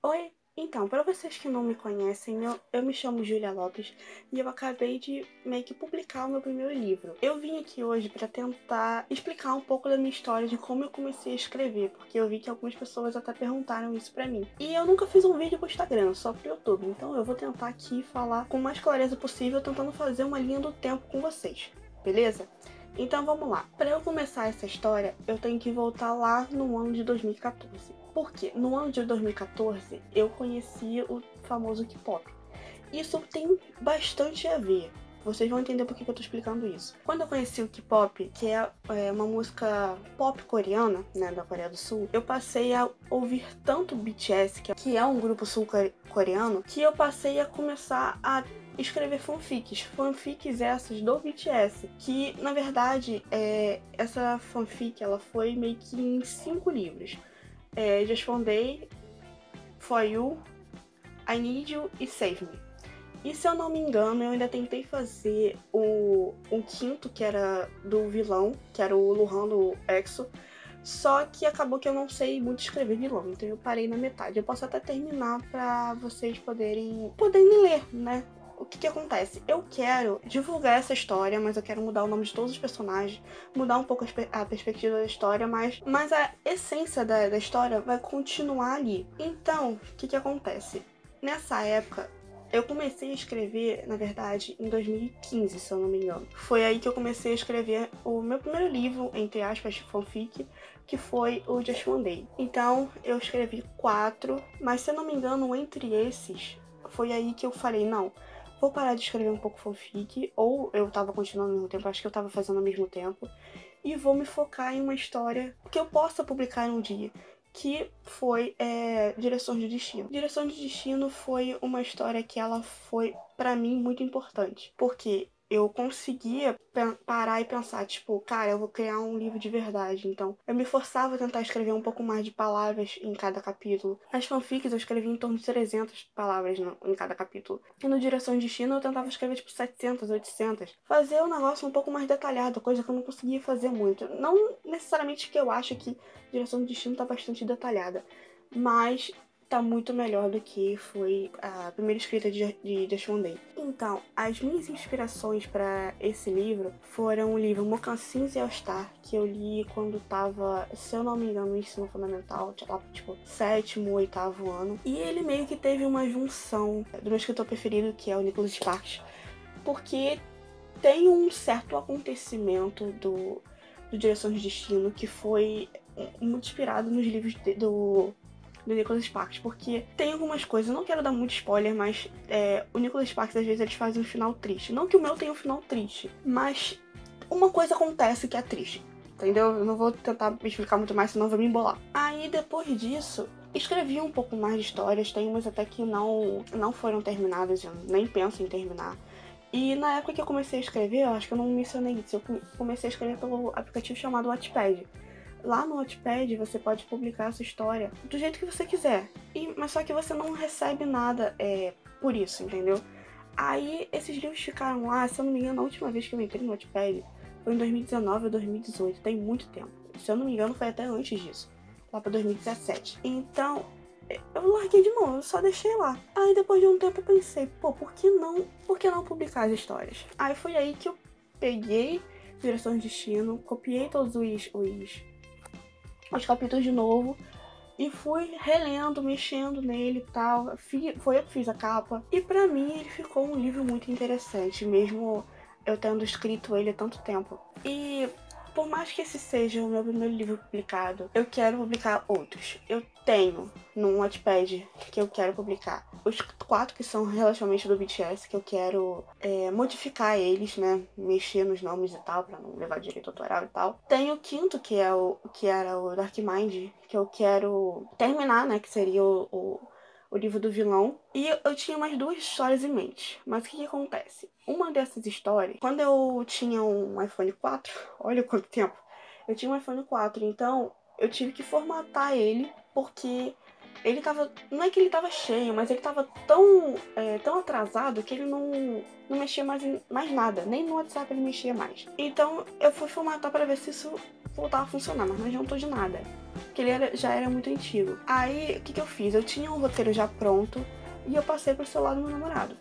Oi, então, para vocês que não me conhecem, eu me chamo Júlia Lopes e eu acabei de meio que publicar o meu primeiro livro. Eu vim aqui hoje para tentar explicar um pouco da minha história, de como eu comecei a escrever, porque eu vi que algumas pessoas até perguntaram isso pra mim. E eu nunca fiz um vídeo pro Instagram, só pro YouTube, então eu vou tentar aqui falar com mais clareza possível, tentando fazer uma linha do tempo com vocês, beleza? Então vamos lá. Para eu começar essa história, eu tenho que voltar lá no ano de 2014. Por quê? No ano de 2014, eu conheci o famoso K-pop. Isso tem bastante a ver. Vocês vão entender por que eu tô explicando isso. Quando eu conheci o K-pop, que é uma música pop coreana, né, da Coreia do Sul, eu passei a ouvir tanto BTS, que é um grupo sul-coreano, que eu passei a começar a escrever fanfics essas do BTS, que na verdade essa fanfic ela foi meio que em 5 livros. Just One Day, For You, I Need You e Save Me. E se eu não me engano, eu ainda tentei fazer um quinto, que era do vilão, que era o Luhan do EXO, só que acabou que eu não sei muito escrever vilão, então eu parei na metade. Eu posso até terminar pra vocês poderem ler, né? O que acontece? Eu quero divulgar essa história, mas eu quero mudar o nome de todos os personagens, mudar um pouco a perspectiva da história, mas a essência da história vai continuar ali. Então, o que acontece? Nessa época, eu comecei a escrever, na verdade, em 2015, se eu não me engano. Foi aí que eu comecei a escrever o meu primeiro livro, entre aspas, fanfic, que foi o Just One Day. Então, eu escrevi 4, mas se eu não me engano, entre esses, foi aí que eu falei, não, vou parar de escrever um pouco fanfic, ou eu tava continuando ao mesmo tempo, acho que eu tava fazendo ao mesmo tempo, e vou me focar em uma história que eu possa publicar em um dia, que foi Direção de Destino. Direção de Destino foi uma história que ela foi, pra mim, muito importante, porque eu conseguia parar e pensar, tipo, cara, eu vou criar um livro de verdade. Então, eu me forçava a tentar escrever um pouco mais de palavras em cada capítulo. As fanfics eu escrevi em torno de 300 palavras em cada capítulo. E no Direção de Destino eu tentava escrever, tipo, 700, 800. Fazer um negócio um pouco mais detalhado, coisa que eu não conseguia fazer muito. Não necessariamente que eu acho que Direção de Destino tá bastante detalhada, mas tá muito melhor do que foi a primeira escrita de Just One Day. Então, as minhas inspirações para esse livro foram o livro Mocassins e All Star, que eu li quando tava, se eu não me engano, no ensino fundamental, lá tipo, 7º, 8º ano. E ele meio que teve uma junção do meu escritor preferido, que é o Nicholas Sparks, porque tem um certo acontecimento do Direção de Destino que foi muito inspirado nos livros do Nicholas Sparks, porque tem algumas coisas, eu não quero dar muito spoiler, mas o Nicholas Sparks às vezes eles fazem um final triste. Não que o meu tenha um final triste, mas uma coisa acontece que é triste, entendeu? Eu não vou tentar me explicar muito mais, senão eu vou me embolar. Aí depois disso, escrevi um pouco mais de histórias, tem umas até que não foram terminadas, eu nem penso em terminar. E na época que eu comecei a escrever, eu acho que eu não mencionei isso, eu comecei a escrever pelo aplicativo chamado Wattpad. Lá no Wattpad você pode publicar a sua história do jeito que você quiser, mas só que você não recebe nada por isso, entendeu? Aí esses livros ficaram lá, se eu não me engano, a última vez que eu entrei no Wattpad foi em 2019 ou 2018, tem muito tempo. Se eu não me engano foi até antes disso, lá pra 2017. Então, eu larguei de mão, eu só deixei lá. Aí depois de um tempo eu pensei, pô, por que não publicar as histórias? Aí foi aí que eu peguei Direção de Destino, copiei todos os capítulos de novo e fui relendo, mexendo nele e tal. Foi eu que fiz a capa. E pra mim ele ficou um livro muito interessante, mesmo eu tendo escrito ele há tanto tempo. E por mais que esse seja o meu primeiro livro publicado, eu quero publicar outros. Eu tenho no Wattpad que eu quero publicar os 4 que são relativamente do BTS, que eu quero modificar eles, né? Mexer nos nomes e tal, pra não levar direito autoral e tal. Tem o 5º, que era o Dark Mind, que eu quero terminar, né? Que seria o livro do vilão. E eu tinha mais 2 histórias em mente. Mas o que acontece? Uma dessas histórias, quando eu tinha um iPhone 4, olha quanto tempo, eu tinha um iPhone 4, então eu tive que formatar ele, porque ele tava, não é que ele tava cheio, mas ele tava tão atrasado que ele não mexia mais nada, nem no WhatsApp ele mexia mais. Então eu fui formatar para ver se isso voltar a funcionar, mas não adiantou de nada. Porque ele já era muito antigo. Aí, o que eu fiz? Eu tinha um roteiro já pronto e eu passei pro celular do meu namorado.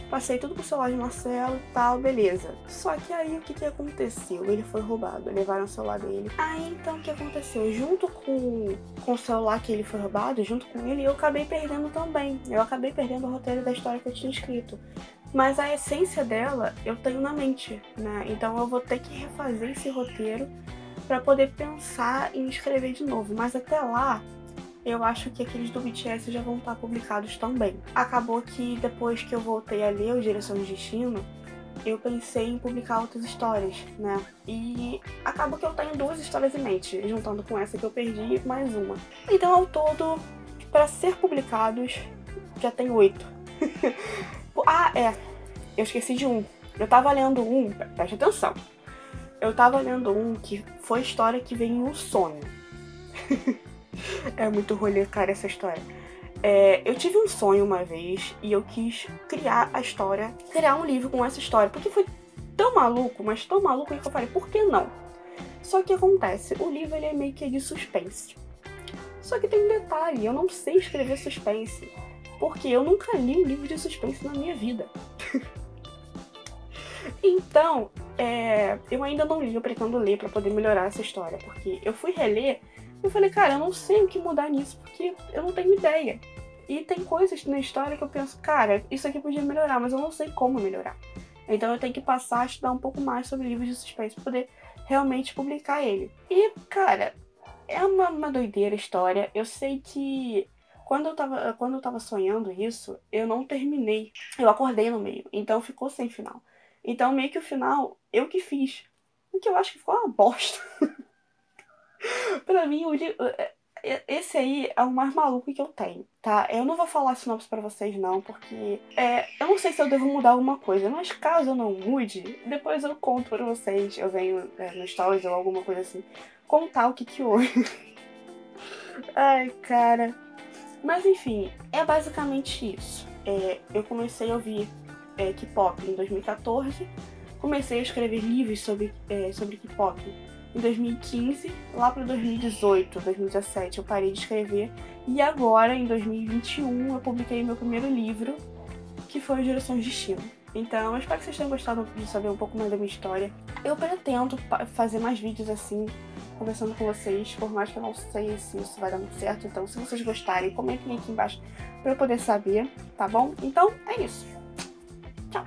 Passei tudo pro celular de Marcelo e tal, beleza. Só que aí, o que aconteceu? Ele foi roubado, levaram o celular dele. Aí, então, o que aconteceu? Junto com o celular que ele foi roubado, junto com ele, eu acabei perdendo também. Eu acabei perdendo o roteiro da história que eu tinha escrito. Mas a essência dela, eu tenho na mente, né? Então, eu vou ter que refazer esse roteiro pra poder pensar em escrever de novo. Mas até lá, eu acho que aqueles do BTS já vão estar publicados também. Acabou que depois que eu voltei a ler o Direção de Destino, eu pensei em publicar outras histórias, né? E acabou que eu tenho 2 histórias em mente, juntando com essa que eu perdi, mais uma. Então, ao todo, para ser publicados, já tem 8. Eu esqueci de um. Eu tava lendo um, preste atenção. Eu tava lendo um que foi história que veio em um sonho. É muito rolê, cara, essa história. Eu tive um sonho uma vez e eu quis criar a história, criar um livro com essa história, porque foi tão maluco, mas tão maluco que eu falei, por que não? Só que acontece, o livro ele é meio que de suspense. Só que tem um detalhe, eu não sei escrever suspense, porque eu nunca li um livro de suspense na minha vida. Então, eu ainda não li, eu pretendo ler pra poder melhorar essa história, porque eu fui reler e falei, cara, eu não sei o que mudar nisso, porque eu não tenho ideia. E tem coisas na história que eu penso, cara, isso aqui podia melhorar, mas eu não sei como melhorar. Então eu tenho que passar a estudar um pouco mais sobre livros de suspense pra poder realmente publicar ele. E, cara, é uma doideira a história. Eu sei que quando eu tava sonhando isso, eu não terminei. Eu acordei no meio, então ficou sem final. Então meio que o final, eu que fiz. O que eu acho que ficou uma bosta. Pra mim, esse aí é o mais maluco que eu tenho, tá? Eu não vou falar sinopse pra vocês, não, porque eu não sei se eu devo mudar alguma coisa, mas caso eu não mude, depois eu conto pra vocês. Eu venho no Stories ou alguma coisa assim, contar o que houve. Ai, cara. Mas enfim, é basicamente isso. Eu comecei a ouvir K-pop em 2014, comecei a escrever livros sobre K-pop em 2015, lá para 2018, 2017 eu parei de escrever e agora, em 2021, eu publiquei meu primeiro livro, que foi o Direção de Destino. Então, eu espero que vocês tenham gostado de saber um pouco mais da minha história. Eu pretendo fazer mais vídeos assim, conversando com vocês, por mais que eu não sei se isso vai dar muito certo. Então, se vocês gostarem, comentem aqui embaixo para eu poder saber, tá bom? Então, é isso. Tchau!